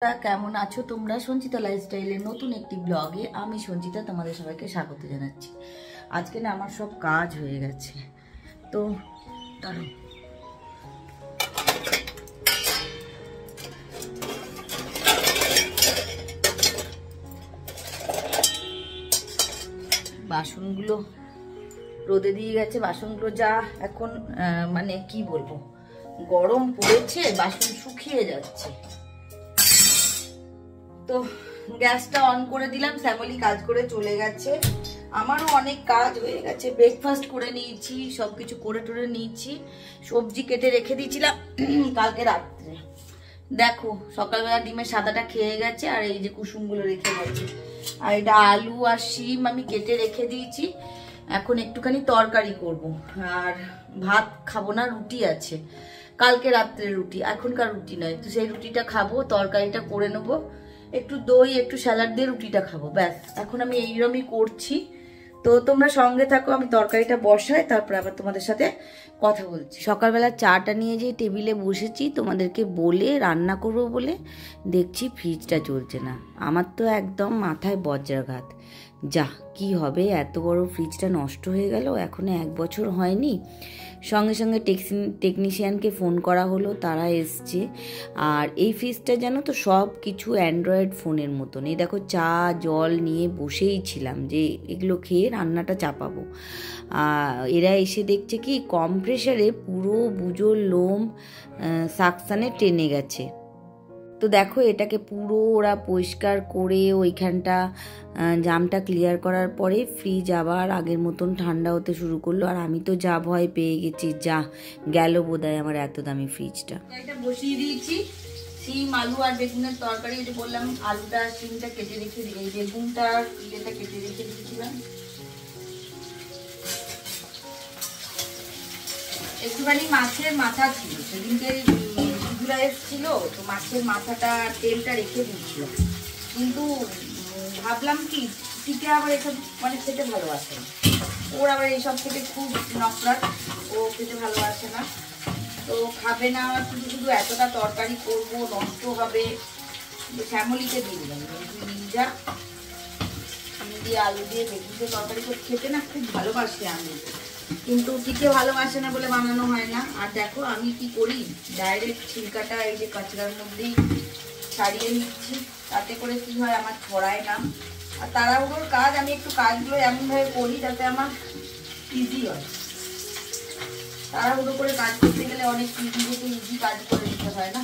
কেমন আছো তোমরা? সঞ্চিতা লাইফস্টাইলের নতুন একটি ব্লগে আমি সঞ্চিতা তোমাদের সবাইকে স্বাগত জানাচ্ছি। আজকে না আমার সব কাজ হয়ে গেছে, তো দাঁড়ো। বাসনগুলো রোদে দিয়ে গেছে, বাসনগুলো যা এখন মানে কি বলবো, গরম পড়েছে, বাসন শুকিয়ে যাচ্ছে। তো গ্যাসটা অন করে দিলাম, শ্যামলি কাজ করে চলে গেছে, আমারও অনেক কাজ হয়ে গেছে। ব্রেকফাস্ট করে নিয়েছি, সবকিছু করে টরে নিয়েছি, সবজি কেটে রেখে দিয়েছিলাম কালকে রাত্রে। দেখো সকালবেলা ডিমের সাদাটা খেয়ে গেছে, আর এই যে কুসুমগুলো রেখে গেছে, আর এটা আলু আর শিম আমি কেটে রেখে দিয়েছি। এখন একটুখানি তরকারি করব, আর ভাত খাবো না, রুটি আছে কালকে রাত্রে রুটি, এখনকার রুটি নয়, তো সেই রুটিটা খাবো, তরকারিটা করে নেবো, একটু দই একটু স্যালাড দিয়ে রুটিটা খাবো, ব্যাস। এখন আমি এইরকমই করছি, তো তোমরা সঙ্গে থাকো, আমি তরকারিটা বসাই, তারপর আবার তোমাদের সাথে কথা বলছি। সকালবেলা চাটা নিয়ে যে টেবিলে বসেছি তোমাদেরকে বলে, রান্না করবো বলে, দেখছি ফ্রিজটা চলছে না। আমার তো একদম মাথায় বজ্রাঘাত, যা কি হবে, এত বড় ফ্রিজটা নষ্ট হয়ে গেল, এখনো 1 বছর হয়নি। সঙ্গে সঙ্গে টেকনিশিয়ানকে ফোন করা হলো, তারা এসছে। আর এই ফ্রিজটা জানো তো সব কিছু অ্যান্ড্রয়েড ফোনের মতন। এই দেখো চা জল নিয়ে বসেই ছিলাম যে এগুলো খেয়ে রান্নাটা চাপাবো, এরা এসে দেখছে কি কম প্রেশারে পুরো বুজোর লোম সাকসানে টেনে গেছে। তো দেখো এটাকে পুরো ওরা পরিষ্কার করে ওইখানটা জামটা ক্লিয়ার করার পরে ফ্রিজ আবার আগের মতন ঠান্ডা হতে শুরু করলো। আর আমি তো যা ভয় পেয়ে গেছি, যা গেল বোধহয় আমার এত দামি ফ্রিজটা। এটা বসিয়ে দিয়েছি, শিম আলু আর বেগুনের তরকারি। এটা বললাম আলুটা আর শিমটা কেটে রেখে দিই, এই বেগুনটা আর ইয়েটা কেটে রেখে দিয়েছিলাম। একটুখানি মাছের মাথা ছিল, সেদিনকে এসেছিল, তো মাছের মাথাটা তেলটা রেখে দিয়েছিলাম, কিন্তু ভাবলাম কি টিকে আবার এসব মানে খেতে ভালোবাসে না, ওর আবার এইসব থেকে খুব নফরত, ও খেতে ভালোবাসে না, তো খাবে না। শুধু শুধু এতটা তরকারি করবো, নষ্ট হবে, শ্যামলিকে দিয়ে দিলাম, যা আমি দিয়ে আলু দিয়ে বেগুন দিয়ে তরকারি করে খেতে না খুব ভালোবাসে আমি, কিন্তু টিকে ভালোবাসে না বলে বানানো হয় না। আর দেখো আমি কি করি, ডাইরেক্ট ছিলকাটা এই যে কাঁচড়ার মধ্যেই ছাড়িয়ে নিচ্ছি, তাতে করে কি হয় আমার ছড়ায় না। আর তাড়াহুড়োর কাজ, আমি একটু কাজগুলো এমনভাবে করি যাতে আমার ইজি হয়। তাড়াহুড়ো করে কাজ করতে গেলে অনেক ইজি কাজ করে দিতে হয় না।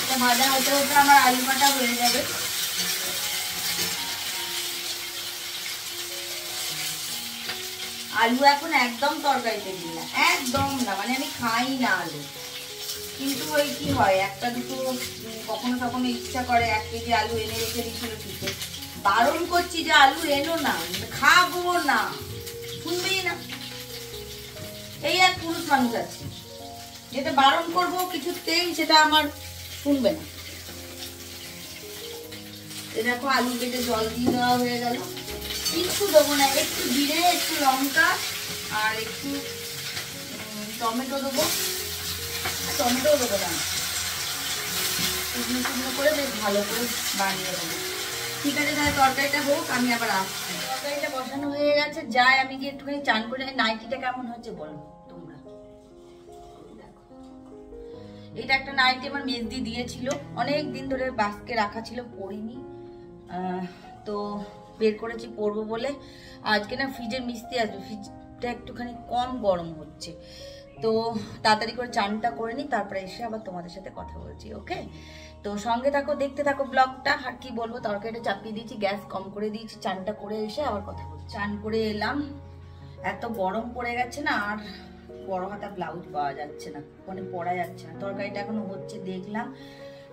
এটা ভাজা হতে হতে আমার আলু কাটা হয়ে যাবে। আলু এখন একদম তরকারিতে দিই না, একদম না, মানে আমি খাই না আলু, কিন্তু ওই কি হয় একটা দুটো কখনো কখনো ইচ্ছা করে। 1 কেজি আলু এনে রেখে দিয়েছিল, ঠিক বারণ করছি যে আলু এনো না, খাবো না, শুনবেই না। এই এক পুরুষ মানুষ আছে, যেটা বারণ করবো কিছুতেই সেটা আমার শুনবে না। দেখো আলু কেটে জল দিয়ে দেওয়া হয়ে গেল, কিছু দেবো না, একটু জিরে একটু লঙ্কা আর একটু টমেটো দেবো, টমেটো দেবো না, শুকনো শুকনো করে বেশ ভালো করে বানিয়ে দেবো। ঠিক আছে, তাহলে তরকারিটা হোক, আমি আবার আসছি। তরকারিটা বসানো হয়ে গেছে, যাই আমি গিয়ে একটুখানি চান করে। নাইটিটা কেমন হচ্ছে বলো তোমরা? দেখো এটা একটা নাইটি আমার মেজদি দিয়েছিল, অনেক দিন ধরে বাস্কে রাখা ছিল, পরিনি, তো বের করেছি পরবো বলে। আজকে না ফ্রিজের মিস্ত্রি আসবে, ফ্রিজটা একটুখানি কম গরম হচ্ছে, তো তাড়াতাড়ি করে চানটা করে নিই, তারপরে এসে আবার তোমাদের সাথে কথা বলছি। ওকে, তো সঙ্গে থাকো, দেখতে থাকো ব্লগটা। আর কি বলবো, তরকারিটা চাপিয়ে দিয়েছি, গ্যাস কম করে দিয়েছি, চানটা করে এসে আবার কথা বলছি। চান করে এলাম, এত গরম পড়ে গেছে না, আর বড় হাতা ব্লাউজ পাওয়া যাচ্ছে না, মানে পরা যাচ্ছে না। তরকারিটা এখনো হচ্ছে, দেখলাম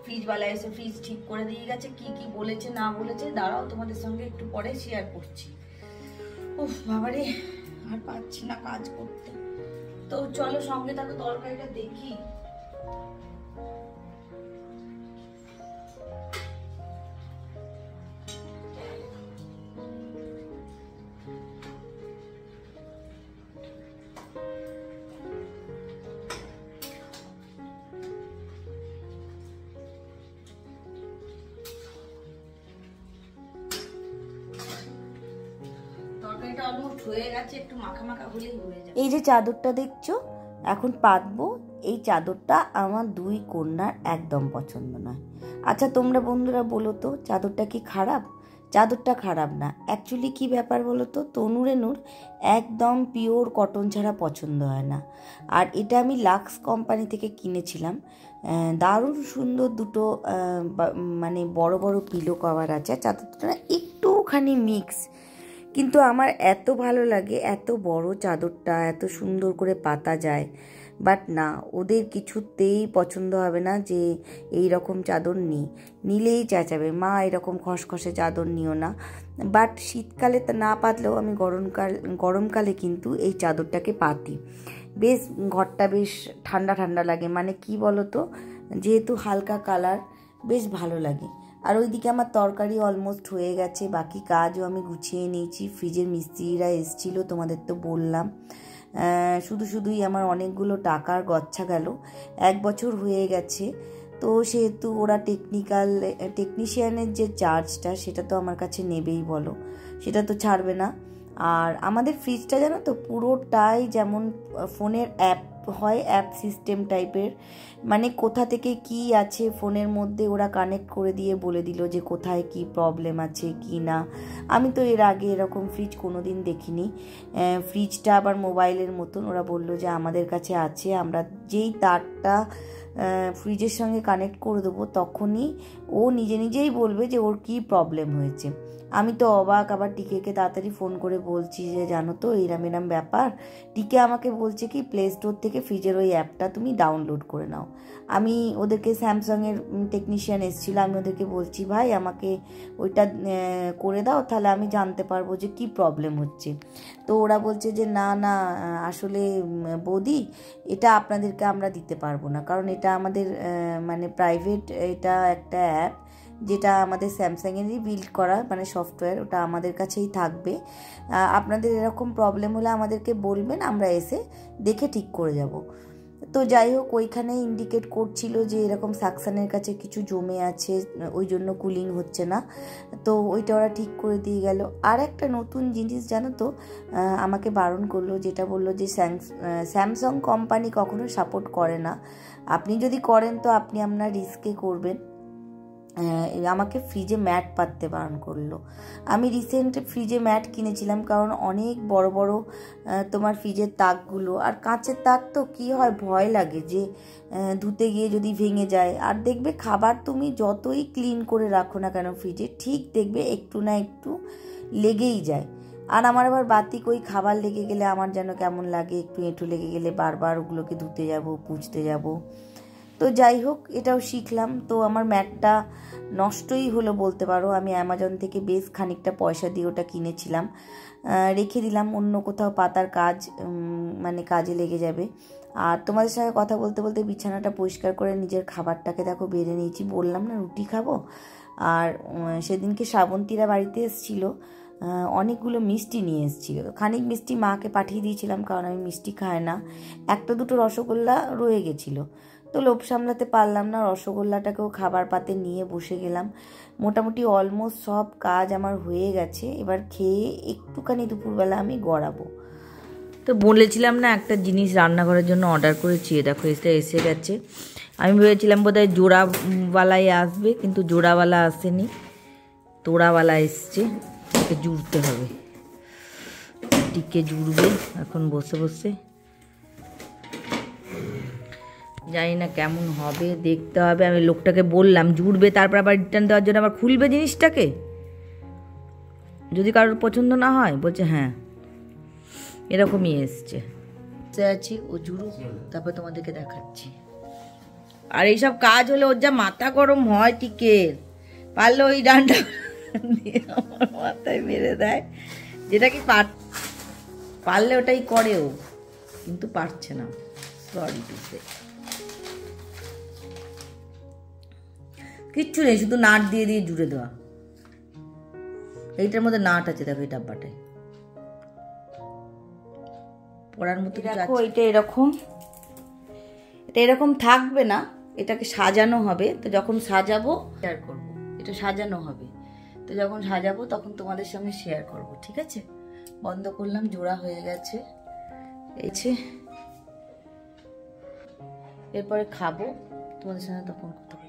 ফ্রিজওয়ালা এসে ফ্রিজ ঠিক করে দিয়ে গেছে, কি কি বলেছে না বলেছে দাঁড়াও তোমাদের সঙ্গে একটু পরে শেয়ার করছি। উফ বাবারে, আর পাচ্ছি না কাজ করতে, তো চলো সঙ্গে থাকো, তরকারিটা দেখি। অলমোস্ট হয়ে গেছে, একটু মাখা মাখা হলেই হয়ে যাবে। এই যে চাদরটা দেখছো এখন পাতবো, এই চাদরটা আমার দুই কন্যার একদম পছন্দ নয়। আচ্ছা তোমরা বন্ধুরা বলো তো চাদরটা কি খারাপ? চাদরটা খারাপ না, অ্যাকচুয়ালি কি ব্যাপার বলো তো, তনুরেনুর একদম পিওর কটন ছাড়া পছন্দ হয় না। আর এটা আমি লাক্স কোম্পানি থেকে কিনেছিলাম, দারুণ সুন্দর দুটো মানে বড় বড় পিলো কভার আছে। চাদরটা একটুখানি মিক্স, কিন্তু আমার এত ভালো লাগে, এত বড় চাদরটা এত সুন্দর করে পাতা যায়। বাট না, ওদের কিছুতেই পছন্দ হবে না যে এই রকম চাদর নিলেই চেঁচাবে, মা এরকম খসখসে চাদর নিও না। বাট শীতকালে তা না পাতলেও আমি গরমকালে কিন্তু এই চাদরটাকে পাতি, বেশ ঘরটা বেশ ঠান্ডা ঠান্ডা লাগে। মানে কি বলো তো, যেহেতু হালকা কালার বেশ ভালো লাগে। আর ওইদিকে আমার তরকারি অলমোস্ট হয়ে গেছে, বাকি কাজও আমি গুছিয়ে নিয়েছি। ফ্রিজের মিস্ত্রিরা এসেছিলো, তোমাদের তো বললাম। শুধুই আমার অনেকগুলো টাকার গচ্ছা গেল, 1 বছর হয়ে গেছে। তো সেহেতু ওরা টেকনিশিয়ানের যে চার্জটা সেটা তো আমার কাছে নেবেই বলো, সেটা তো ছাড়বে না। আর আমাদের ফ্রিজটা জানো তো পুরোটাই যেমন ফোনের অ্যাপ হয়, অ্যাপ সিস্টেম টাইপের, মানে কোথা থেকে কি আছে ফোনের মধ্যে ওরা কানেক্ট করে দিয়ে বলে দিল যে কোথায় কি প্রবলেম আছে কি না। আমি তো এর আগে এরকম ফ্রিজ কোনো দিন দেখিনি। ফ্রিজটা আবার মোবাইলের মতন, ওরা বলল যে আমাদের কাছে আছে, আমরা যেই তারটা ফ্রিজের সঙ্গে কানেক্ট করে দেবো তখনই ও নিজেই বলবে যে ওর কি প্রবলেম হয়েছে। আমি তো অবাক, আবার টিকেকে তাড়াতাড়ি ফোন করে বলছি যে জানো তো এরম ব্যাপার। টিকে আমাকে বলছে কি প্লে স্টোর থেকে ফ্রিজের ওই অ্যাপটা তুমি ডাউনলোড করে নাও। আমি ওদেরকে, স্যামসাংয়ের টেকনিশিয়ান এসেছিলো, আমি ওদেরকে বলছি ভাই আমাকে ওইটা করে দাও, তাহলে আমি জানতে পারবো যে কি প্রবলেম হচ্ছে। তো ওরা বলছে যে না আসলে বৌদি এটা আপনাদেরকে আমরা দিতে পারবো না, কারণ এটা আমাদের মানে প্রাইভেট, এটা একটা অ্যাপ যেটা আমাদের স্যামসাংয়েরই বিল্ড করা, মানে সফটওয়্যার, ওটা আমাদের কাছেই থাকবে। আপনাদের এরকম প্রবলেম হলে আমাদেরকে বলবেন, আমরা এসে দেখে ঠিক করে যাব। তো যাই হোক, ওইখানে ইন্ডিকেট করছিল যে এরকম সাকশানের কাছে কিছু জমে আছে, ওই জন্য কুলিং হচ্ছে না। তো ওইটা ওরা ঠিক করে দিয়ে গেল। আর একটা নতুন জিনিস জানো তো, আমাকে বারণ করলো, যেটা বললো যে স্যামসাং কোম্পানি কখনো সাপোর্ট করে না, আপনি যদি করেন তো আপনি আপনার রিস্কে করবেন। আমাকে ফ্রিজে ম্যাট পাততে বারণ করলো। আমি রিসেন্ট ফ্রিজে ম্যাট কিনেছিলাম, কারণ অনেক বড় বড় তোমার ফ্রিজের তাকগুলো, আর কাঁচের তাক তো কী হয়, ভয় লাগে যে ধুতে গিয়ে যদি ভেঙে যায়। আর দেখবে খাবার তুমি যতই ক্লিন করে রাখো না কেন ফ্রিজে, ঠিক দেখবে একটু না একটু লেগেই যায়। আর আমার আবার বাতিক ওই খাবার লেগে গেলে আমার যেন কেমন লাগে, একটু এঁঠো লেগে গেলে বারবার ওগুলোকে ধুতে যাব, পুছতে যাব। তো যাই হোক, এটাও শিখলাম। তো আমার ম্যাটটা নষ্টই হলো বলতে পারো। আমি অ্যামাজন থেকে বেশ খানিকটা পয়সা দিয়ে ওটা কিনেছিলাম, রেখে দিলাম, অন্য কোথাও পাতার কাজ মানে কাজে লেগে যাবে। আর তোমাদের সঙ্গে কথা বলতে বলতে বিছানাটা পরিষ্কার করে নিজের খাবারটাকে দেখো বেড়ে নিয়েছি। বললাম না রুটি খাবো। আর সেদিনকে শ্রাবন্তীরা বাড়িতে এসেছিলো, অনেকগুলো মিষ্টি নিয়ে এসেছিলো। খানিক মিষ্টি মাকে পাঠিয়ে দিয়েছিলাম, কারণ আমি মিষ্টি খাই না। একটা দুটো রসগোল্লা রয়ে গেছিলো, তো লোভ সামলাতে পারলাম না, রসগোল্লাটাকেও খাবার পাতে নিয়ে বসে গেলাম। মোটামুটি অলমোস্ট সব কাজ আমার হয়ে গেছে, এবার খেয়ে একটুখানি দুপুরবেলা আমি গড়াবো। তো বলেছিলাম না একটা জিনিস রান্নাঘরের জন্য অর্ডার করেছি, দেখো এসে গেছে। আমি ভেবেছিলাম বোধহয় জোড়াওয়ালাই আসবে, কিন্তু জোড়াওয়ালা আসেনি, তোড়াওয়ালা এসছে। একে জুড়তে হবে, টিকে জুড়বে এখন বসে বসে। জানি না কেমন হবে, দেখতে হবে। আমি লোকটাকে বললাম জুড়বে, তারপর আবার রিটার্ন দেওয়ার জন্য আবার খুলবে জিনিসটাকে, যদি কারোর পছন্দ না হয়। বলছে হ্যাঁ, এরকমই এসছে। আছি ও জুড়ুক, তারপর তোমাদেরকে দেখাচ্ছি। আর এইসব কাজ হলে ওর যা মাথা গরম হয়, টিকের পারলে ওই ডান্ডা দিয়ে আমার মাথায় মেরে দেয়, যেটা কি পারলে ওটাই করে ও, কিন্তু পারছে না। সরি টু সে, কিচ্ছু নেই, শুধু নাট দিয়ে দিয়ে জুড়ে দেওয়া। এইটার মধ্যে নাট আছে, দেখো এই ডাব্বাটায় পড়ার মতো। দেখো এটা এরকম থাকবে না, এটাকে সাজানো হবে। তো যখন সাজাবো শেয়ার করবো, এটা সাজানো হবে। তো যখন সাজাবো তখন তোমাদের সঙ্গে শেয়ার করব, ঠিক আছে? বন্ধ করলাম, জোড়া হয়ে গেছে। এরপরে খাবো, তোমাদের সঙ্গে তখন কথা